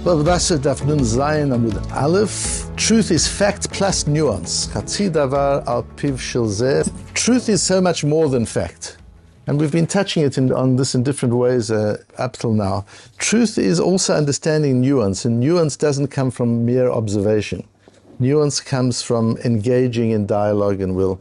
Bava Batra Daf Nun Zayin Amud Aleph. Truth is fact plus nuance. Chatzi davar al piv shel zeh. Truth is so much more than fact. And we've been touching it on this in different ways up till now. Truth is also understanding nuance, and nuance doesn't come from mere observation. Nuance comes from engaging in dialogue, and we'll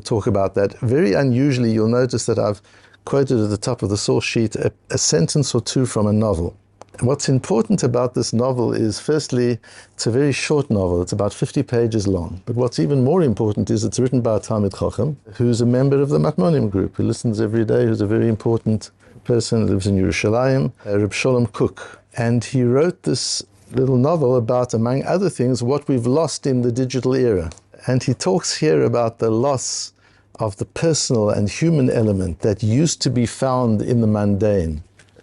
talk about that. Very unusually, you'll notice that I've quoted at the top of the source sheet a sentence or two from a novel. What's important about this novel is, firstly, it's a very short novel. It's about 50 pages long. But what's even more important is it's written by a Talmud Chacham, who's a member of the Matmonim group, who listens every day, who's a very important person, lives in Yerushalayim, Rabbi Shalom Cook. And he wrote this little novel about, among other things, what we've lost in the digital era. And he talks here about the loss of the personal and human element that used to be found in the mundane.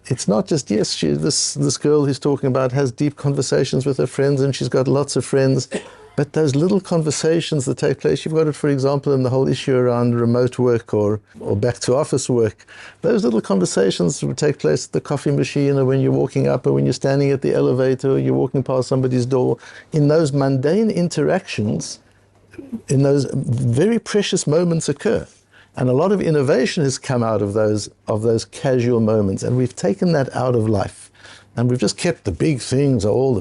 It's not just, yes, this girl he's talking about has deep conversations with her friends and she's got lots of friends, but those little conversations that take place, you've got it, for example, in the whole issue around remote work or back to office work. Those little conversations would take place at the coffee machine, or when you're walking up, or when you're standing at the elevator, or you're walking past somebody's door. In those mundane interactions, in those very precious moments occur. And a lot of innovation has come out of those casual moments, and we've taken that out of life. And we've just kept the big things are all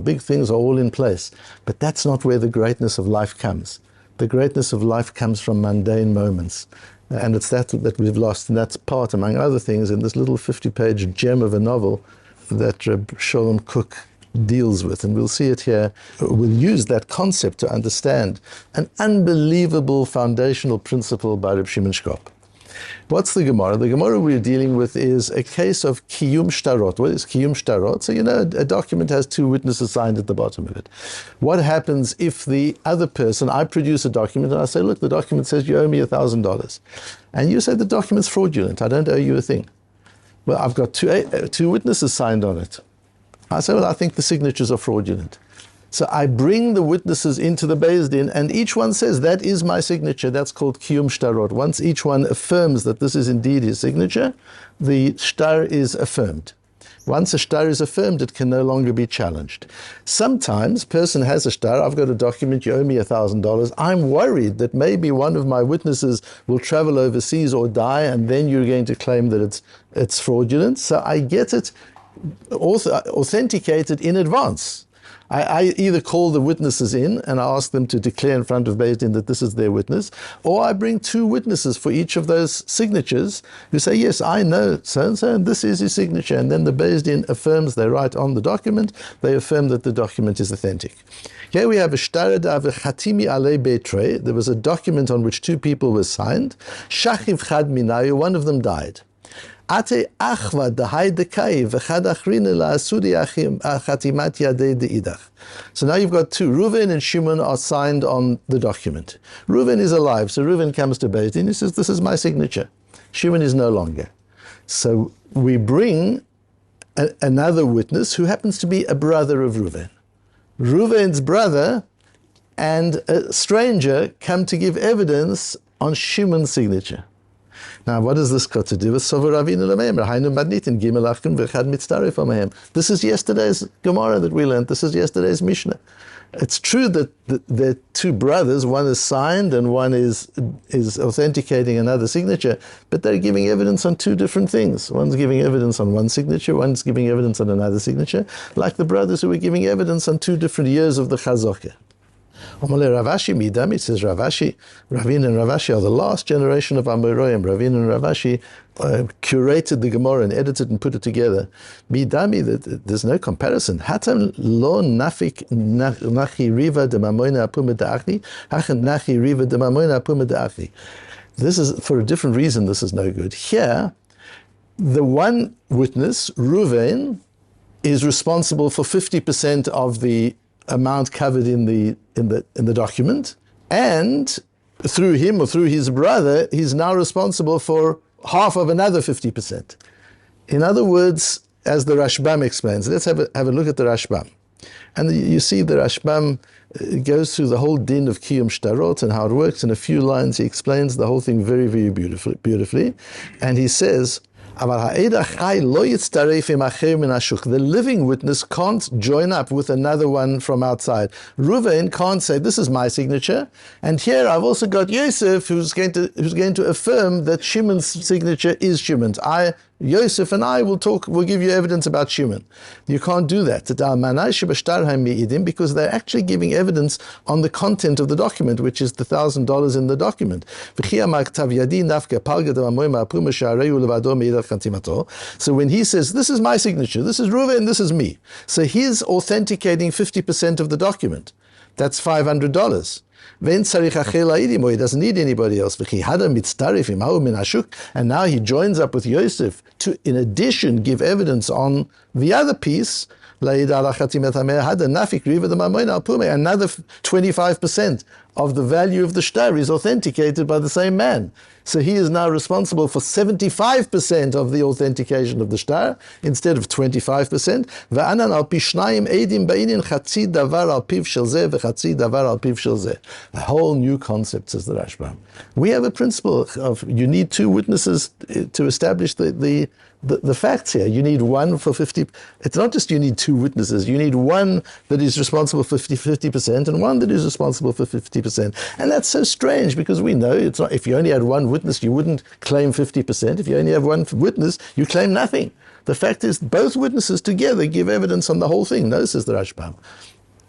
in place. But that's not where the greatness of life comes. The greatness of life comes from mundane moments. And it's that we've lost, and that's part, among other things, in this little 50-page gem of a novel that Rabbi Shalom Cook deals with, and we'll see it here. We'll use that concept to understand an unbelievable foundational principle by Reb Shimon Shkop. What's the Gemara? The Gemara we're dealing with is a case of kiyum shtarot. What is kiyum shtarot? So, a document has two witnesses signed at the bottom of it. What happens if the other person, I produce a document and I say, look, the document says you owe me $1,000. And you say the document's fraudulent, I don't owe you a thing. Well, I've got two witnesses signed on it. I say, well, I think the signatures are fraudulent. So I bring the witnesses into the Beis Din, and each one says, that is my signature. That's called kiyum shtarot. Once each one affirms that this is indeed his signature, the shtar is affirmed. Once a shtar is affirmed, it can no longer be challenged. Sometimes a person has a shtar, I've got a document, you owe me $1,000. I'm worried that maybe one of my witnesses will travel overseas or die, and then you're going to claim that it's fraudulent. So I get it authenticated in advance. I either call the witnesses in and I ask them to declare in front of Beis Din that this is their witness, or I bring two witnesses for each of those signatures who say, yes, I know so-and-so, and this is his signature. And then the Beis Din affirms, they write on the document, they affirm that the document is authentic. Here we have a shtarada v'chatimi alei betre. There was a document on which two people were signed. Shachiv chad minayu, one of them died. Ate achva dahai dekai v'chad achrine la'asudi chatimat yadei de'idach. So now you've got two. Reuven and Shimon are signed on the document. Reuven is alive, so Reuven comes to Beis Din. He says, this is my signature. Shimon is no longer. So we bring another witness who happens to be a brother of Reuven. Reuven's brother and a stranger come to give evidence on Shimon's signature. Now, what does this got to do with Sover Ravinu Lameim? Rahainu Madnitin Gimel Achim V'Chad Mitztaref Amahem. This is yesterday's Gemara that we learned. This is yesterday's Mishnah. It's true that they're two brothers. One is signed and one is authenticating another signature, but they're giving evidence on two different things. One's giving evidence on one signature, one's giving evidence on another signature, like the brothers who were giving evidence on two different years of the Chazokah. Ravashi Midam, it says Ravashi, Ravin and Ravashi are the last generation of Amoraim. Ravin and Ravashi curated the Gemara and edited and put it together. Midami, there's no comparison. Hatam lo nafik nachi riva de mamoina apuma de'achni, hachan nachi riva de mamoina apuma de'achni. This is, for a different reason, this is no good. Here, the one witness, Reuven, is responsible for 50% of the amount covered in the document, and through him or through his brother, he's now responsible for half of another 50%. In other words, as the Rashbam explains, let's have a look at the Rashbam. And you see the Rashbam goes through the whole din of kiyum shtarot and how it works. In a few lines, he explains the whole thing very, very beautifully. And he says, The living witness can't join up with another one from outside. Reuven can't say, this is my signature, and here I've also got Yosef who's going to affirm that Shimon's signature is Shimon's. Yosef and I will give you evidence about Shimon. You can't do that. Because they're actually giving evidence on the content of the document, which is the $1,000 in the document. So when he says, this is my signature, this is Reuven, this is me. So he's authenticating 50% of the document. That's $500. He doesn't need anybody else. And now he joins up with Yosef to, in addition, give evidence on the other piece. Another 25% of the value of the shtar is authenticated by the same man. So he is now responsible for 75% of the authentication of the shtar instead of 25%. A whole new concept, says the Rashbam. We have a principle of you need two witnesses to establish the facts here. You need one for 50. It's not just you need two witnesses. You need one that is responsible for 50% and one that is responsible for 50%. And that's so strange because we know it's not. If you only had one witness, you wouldn't claim 50%. If you only have one witness, you claim nothing. The fact is, both witnesses together give evidence on the whole thing. No, says the Rashbam.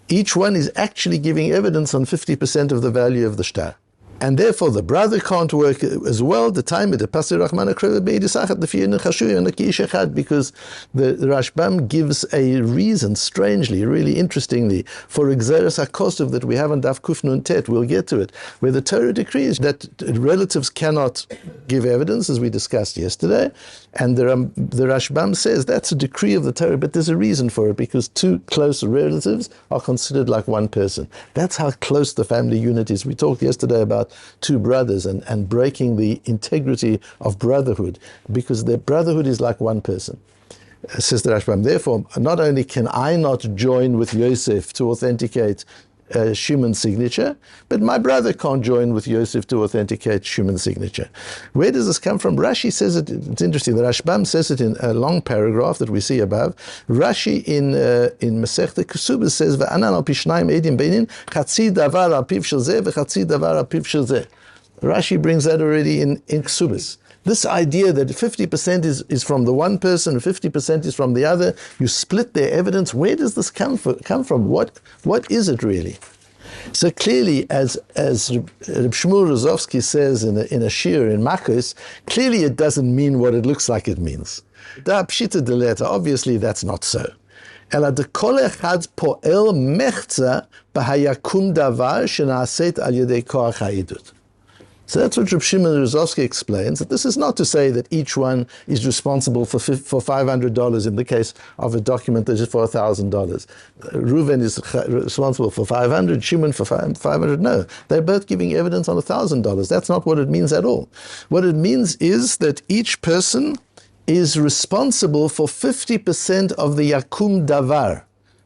Each one is actually giving evidence on 50% of the value of the shtar. And therefore the brother can't work as well. The time because the Rashbam gives a reason, strangely, really interestingly, for Exeris HaKosov that we have on Daf Kuf Nun Tet. We'll get to it, where the Torah decrees that relatives cannot give evidence, as we discussed yesterday. And the Rashbam says that's a decree of the Torah, but there's a reason for it, because two close relatives are considered like one person. That's how close the family unit is. We talked yesterday about two brothers and breaking the integrity of brotherhood, because their brotherhood is like one person. Says the Rashbam, therefore, not only can I not join with Yosef to authenticate Shimon's signature, but my brother can't join with Yosef to authenticate Shimon's signature. Where does this come from? Rashi says it. It's interesting. The Rashbam says it in a long paragraph that we see above. Rashi in Masechta Kesubos says, "V'anan al pishnayim edim beinin chatzi davar al piv shel zeh v'chatzi davar al piv shel zeh." Rashi brings that already in Kesubos. This idea that 50% is from the one person and 50% is from the other, you split their evidence. Where does this come from? What is it really? So clearly, as Reb Shmuel Rozovsky says in a shir in Makos, clearly it doesn't mean what it looks like it means. Da pshita de letter, obviously that's not so. Ela de kol echad po'el mechza b'hayakum davar shena'aset al yedei koach ha'idut. So that's what Reb Shimon Rozovsky explains, that this is not to say that each one is responsible for $500 in the case of a document that is for $1,000. Reuven is responsible for 500, Shimon for 500. No, they're both giving evidence on $1,000. That's not what it means at all. What it means is that each person is responsible for 50% of the yakum davar.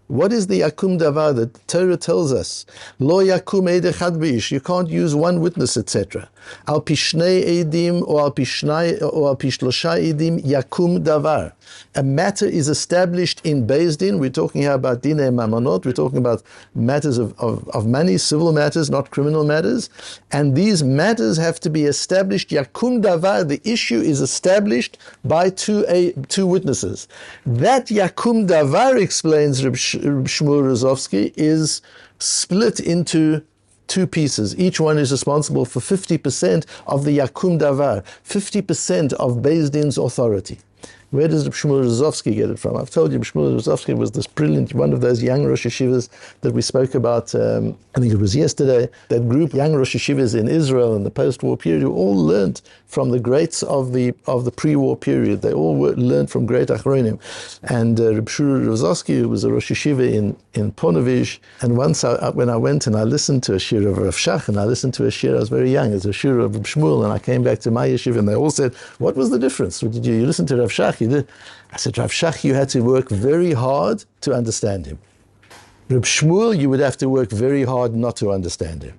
What is the yakum davar that Torah tells us? Lo yakum eid echad b'ish. You can't use one witness, etc. Al pishnei eidim or al pishlosha eidim yakum davar. A matter is established in Beis Din. We're talking here about dinei mamonot. We're talking about matters of money, civil matters, not criminal matters. And these matters have to be established. Yakum davar. The issue is established by two witnesses. That yakum davar, explains Reb Shmuel Rozovsky, is split into two pieces. Each one is responsible for 50% of the yakum davar, 50% of Beis Din's authority. Where does Shmuel Rozovsky get it from? I've told you Shmuel Rozovsky was this brilliant, one of those young Rosh Yeshivas that we spoke about, I think it was yesterday, that group, young Rosh Yeshivas in Israel in the post-war period, who all learned from the greats of the pre-war period. They all learned from great Achronim. And Reb Shmuel Rozovsky, who was a Rosh Yeshiva in Ponevezh, and once when I went and I listened to a shir of Rav Shach, and I listened to a shir, I was very young, it's a shir of Reb Shmuel, and I came back to my yeshiva, and they all said, what was the difference? Did you listen to Rav Shach? I said, Rav Shach, you had to work very hard to understand him. Reb Shmuel, you would have to work very hard not to understand him.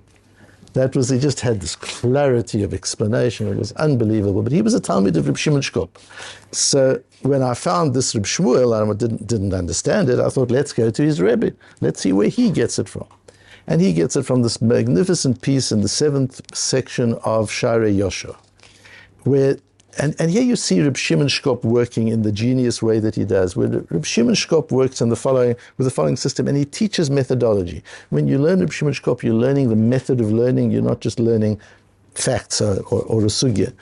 He just had this clarity of explanation. It was unbelievable. But he was a Talmud of Reb Shimon Shkop. So when I found this Reb Shmuel, and I didn't understand it, I thought, let's go to his Rebbe. Let's see where he gets it from. And he gets it from this magnificent piece in the 7th section of Sha'arei Yosher, where and here you see Reb Shimon Shkop working in the genius way that he does, where Reb Shimon Shkop works with the following system, and he teaches methodology. When you learn Reb Shimon Shkop, you're learning the method of learning, you're not just learning facts or a sugya.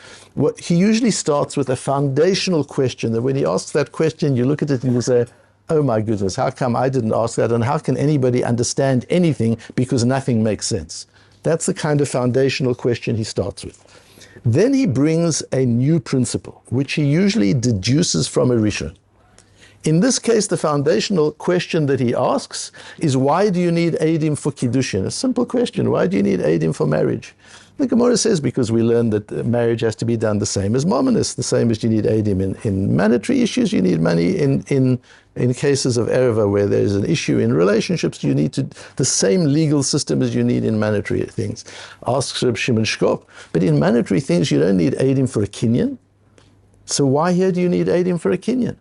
He usually starts with a foundational question, that when he asks that question, you look at it and you say, oh my goodness, how come I didn't ask that, and how can anybody understand anything because nothing makes sense? That's the kind of foundational question he starts with. Then he brings a new principle, which he usually deduces from a Rishon. In this case, the foundational question that he asks is, why do you need Eidim for Kiddushin? A simple question. Why do you need Eidim for marriage? The Gemara says, because we learn that marriage has to be done the same as Mominus, the same as you need Eidim in mandatory issues, you need money in cases of Ereva where there's an issue in relationships, you need the same legal system as you need in mandatory things. Asks Reb Shimon Shkop, but in mandatory things you don't need Eidim for a Kinyan. So why here do you need Eidim for a Kinyan?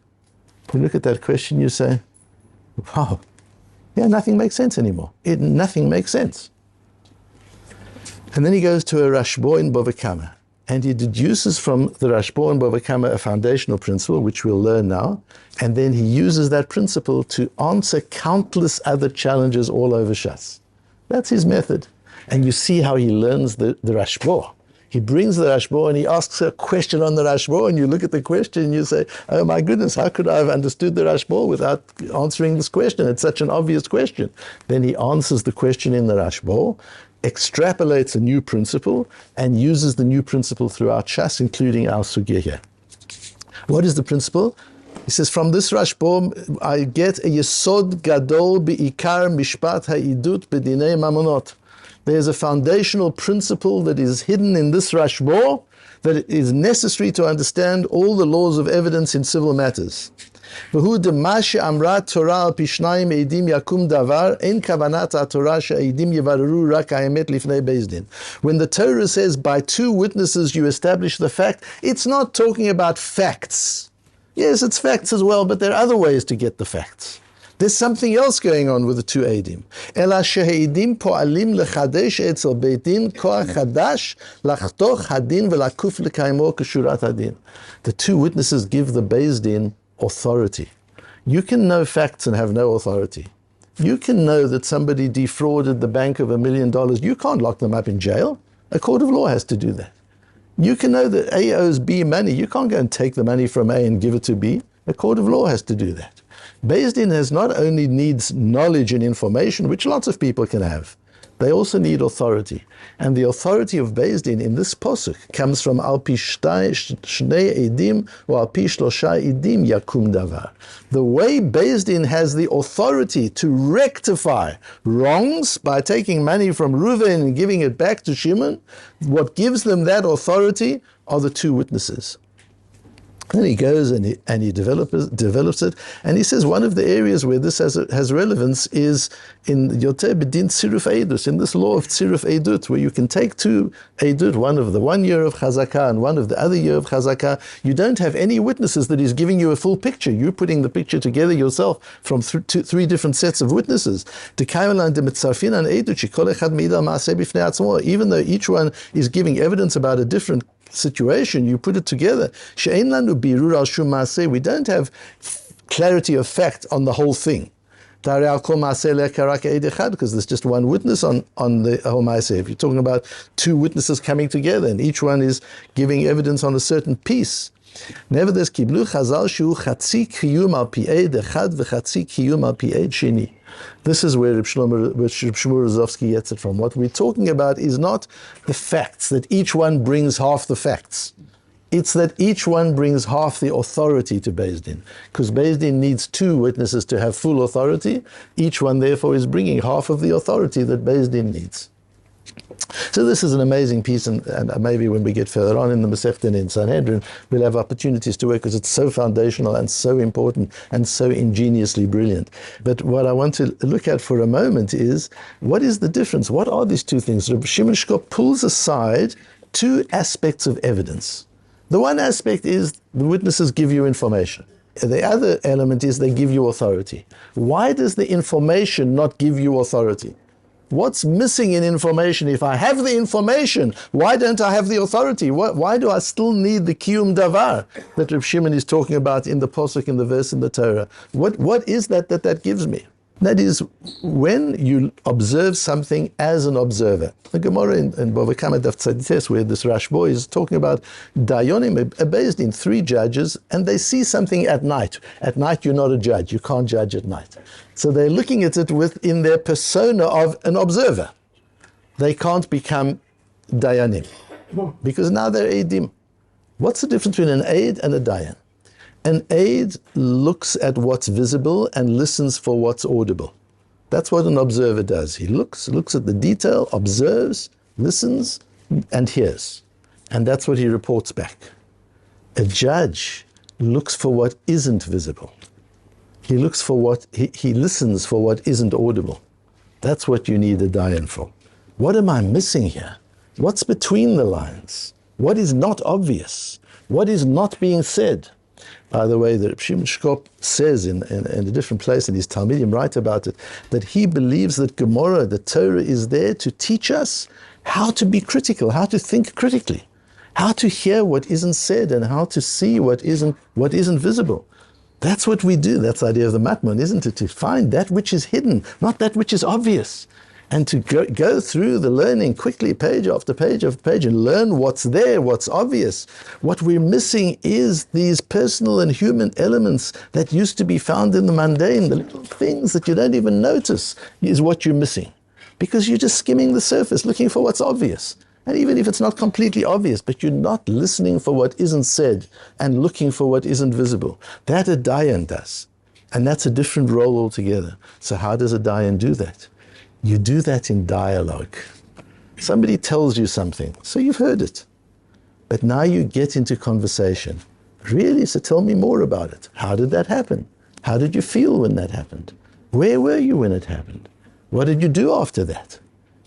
You look at that question, you say, wow, yeah, nothing makes sense anymore. Nothing makes sense. And then he goes to a Rashbo in Bava Kama, and he deduces from the Rashbo in Bava Kama a foundational principle, which we'll learn now, and then he uses that principle to answer countless other challenges all over Shas. That's his method. And you see how he learns the Rashbo. He brings the Rashbo and he asks a question on the Rashbo, and you look at the question and you say, oh my goodness, how could I have understood the Rashbo without answering this question? It's such an obvious question. Then he answers the question in the Rashbo, extrapolates a new principle, and uses the new principle throughout Shas, including our sugya here. What is the principle? He says, from this Rashbo, I get a Yesod Gadol Be'ikar Mishpat Ha'idut B'dinei Mamonot. There's a foundational principle that is hidden in this Rashbo that is necessary to understand all the laws of evidence in civil matters. When the Torah says, by two witnesses you establish the fact, it's not talking about facts. Yes, it's facts as well, but there are other ways to get the facts. There's something else going on with the two Eidim. Ela she'eidim po'alim lechadesh etzel beit din koach chadash lachtoch hadin velakuf lekaimo kashurat hadin. The two witnesses give the Beis Din authority. You can know facts and have no authority. You can know that somebody defrauded the bank of $1 million. You can't lock them up in jail. A court of law has to do that. You can know that A owes B money. You can't go and take the money from A and give it to B. A court of law has to do that. Beis Din has not only needs knowledge and information, which lots of people can have, they also need authority. And the authority of Beis Din in this posuk comes from Al pi shnei edim or Al pi shlosha edim yakum davar. The way Beis Din has the authority to rectify wrongs by taking money from Reuven and giving it back to Shimon, what gives them that authority are the two witnesses. Then he goes and he develops it, and he says one of the areas where this has relevance is in Yoter B'din Tziruf Eidus, in this law of Tziruf Eidut, where you can take two Eidut, one of the 1 year of Chazakah and one of the other year of Chazakah. You don't have any witnesses that is giving you a full picture. You're putting the picture together yourself from three different sets of witnesses. Even though each one is giving evidence about a different situation, you put it together. We don't have clarity of fact on the whole thing, because there's just one witness on the whole Maaseh. If you're talking about two witnesses coming together and each one is giving evidence on a certain piece. Nevertheless, kiblu chazal shu chatzi kiyum al pi eid echad v'chatzi kiyum al pi eid sheni. This is where Reb Shmuel Rozovsky gets it from. What we're talking about is not the facts, that each one brings half the facts. It's that each one brings half the authority to Beis Din. Because Beis Din needs two witnesses to have full authority. Each one, therefore, is bringing half of the authority that Beis Din needs. So this is an amazing piece, and maybe when we get further on in the Masechta in Sanhedrin, we'll have opportunities to work, because it's so foundational and so important and so ingeniously brilliant. But what I want to look at for a moment is, what is the difference? What are these two things? Rabbi Shimon Shkop pulls aside two aspects of evidence. The one aspect is the witnesses give you information. The other element is they give you authority. Why does the information not give you authority? What's missing in information? If I have the information, why don't I have the authority? Why do I still need the kiyum davar that Reb Shimon is talking about in the posuk, in the verse in the Torah? What is that gives me? That is, when you observe something as an observer. The Gemara in Bava Kama Daf Tzadites, where this Rashbo is talking about Dayonim are based in three judges, and they see something at night. At night, you're not a judge. You can't judge at night. So they're looking at it within their persona of an observer. They can't become Dayanim, because now they're Eidim. What's the difference between an Eid and a Dayan? An aid looks at what's visible and listens for what's audible. That's what an observer does. He looks at the detail, observes, listens, and hears. And that's what he reports back. A judge looks for what isn't visible. He looks for what, he listens for what isn't audible. That's what you need a dayan for. What am I missing here? What's between the lines? What is not obvious? What is not being said? By the way, the Reb Shimon Shkop says in a different place, and his Talmudim write about it, that he believes that Gemara, the Torah, is there to teach us how to be critical, how to think critically, how to hear what isn't said, and how to see what isn't visible. That's what we do. That's the idea of the Matmonim, isn't it? To find that which is hidden, not that which is obvious. And to go through the learning quickly, page after page after page, and learn what's there, what's obvious. What we're missing is these personal and human elements that used to be found in the mundane, the little things that you don't even notice is what you're missing. Because you're just skimming the surface, looking for what's obvious. And even if it's not completely obvious, but you're not listening for what isn't said and looking for what isn't visible. That a dayan does. And that's a different role altogether. So how does a dayan do that? You do that in dialogue. Somebody tells you something, so you've heard it. But now you get into conversation. Really? So tell me more about it. How did that happen? How did you feel when that happened? Where were you when it happened? What did you do after that?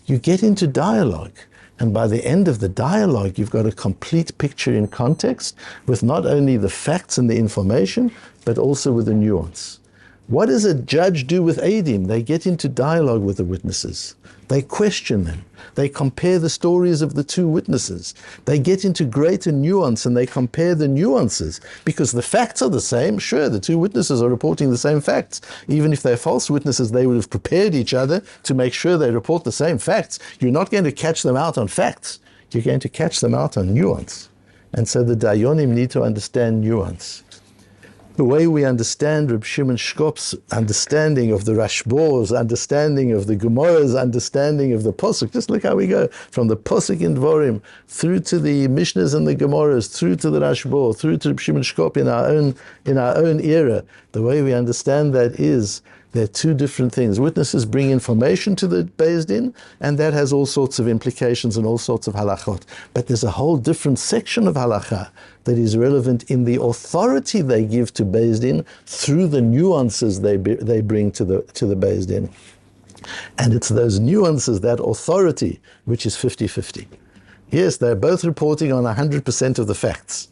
You get into dialogue. And by the end of the dialogue, you've got a complete picture in context with not only the facts and the information, but also with the nuance. What does a judge do with Eidim? They get into dialogue with the witnesses. They question them. They compare the stories of the two witnesses. They get into greater nuance and they compare the nuances, because the facts are the same. Sure, the two witnesses are reporting the same facts. Even if they're false witnesses, they would have prepared each other to make sure they report the same facts. You're not going to catch them out on facts. You're going to catch them out on nuance. And so the Dayonim need to understand nuance. The way we understand Reb Shimon Shkop's understanding of the Rashbo's understanding of the Gemara's understanding of the Posuk, just look how we go from the Posuk in Dvorim through to the Mishnahs and the Gemaras, through to the Rashbo, through to Reb Shimon Shkop in our own era. The way we understand that is they're two different things. Witnesses bring information to the Beis Din, and that has all sorts of implications and all sorts of halachot. But there's a whole different section of halacha that is relevant in the authority they give to Beis Din through the nuances they bring to the Beis Din. And it's those nuances, that authority, which is 50-50. Yes, they're both reporting on 100% of the facts,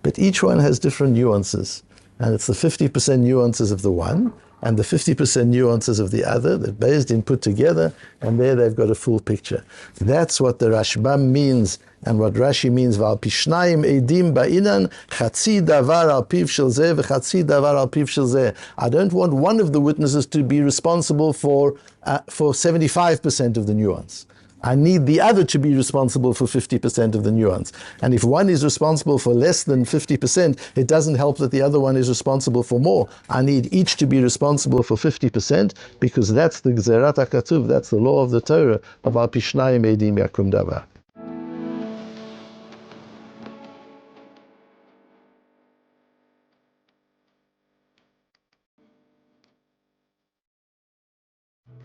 but each one has different nuances. And it's the 50% nuances of the one and the 50% nuances of the other that Beis Din put together, and there they've got a full picture. That's what the Rashbam means, and what Rashi means, V'al pishnayim eidim ba'inan, chatzi davar al piv shel zeh, v'chatzi davar al piv shel zeh. I don't want one of the witnesses to be responsible for 75% of the nuance. I need the other to be responsible for 50% of the nuance. And if one is responsible for less than 50%, it doesn't help that the other one is responsible for more. I need each to be responsible for 50%, because that's the Gzerat HaKatuv, that's the law of the Torah of Al Pishnayim Eidim Yakum Davar.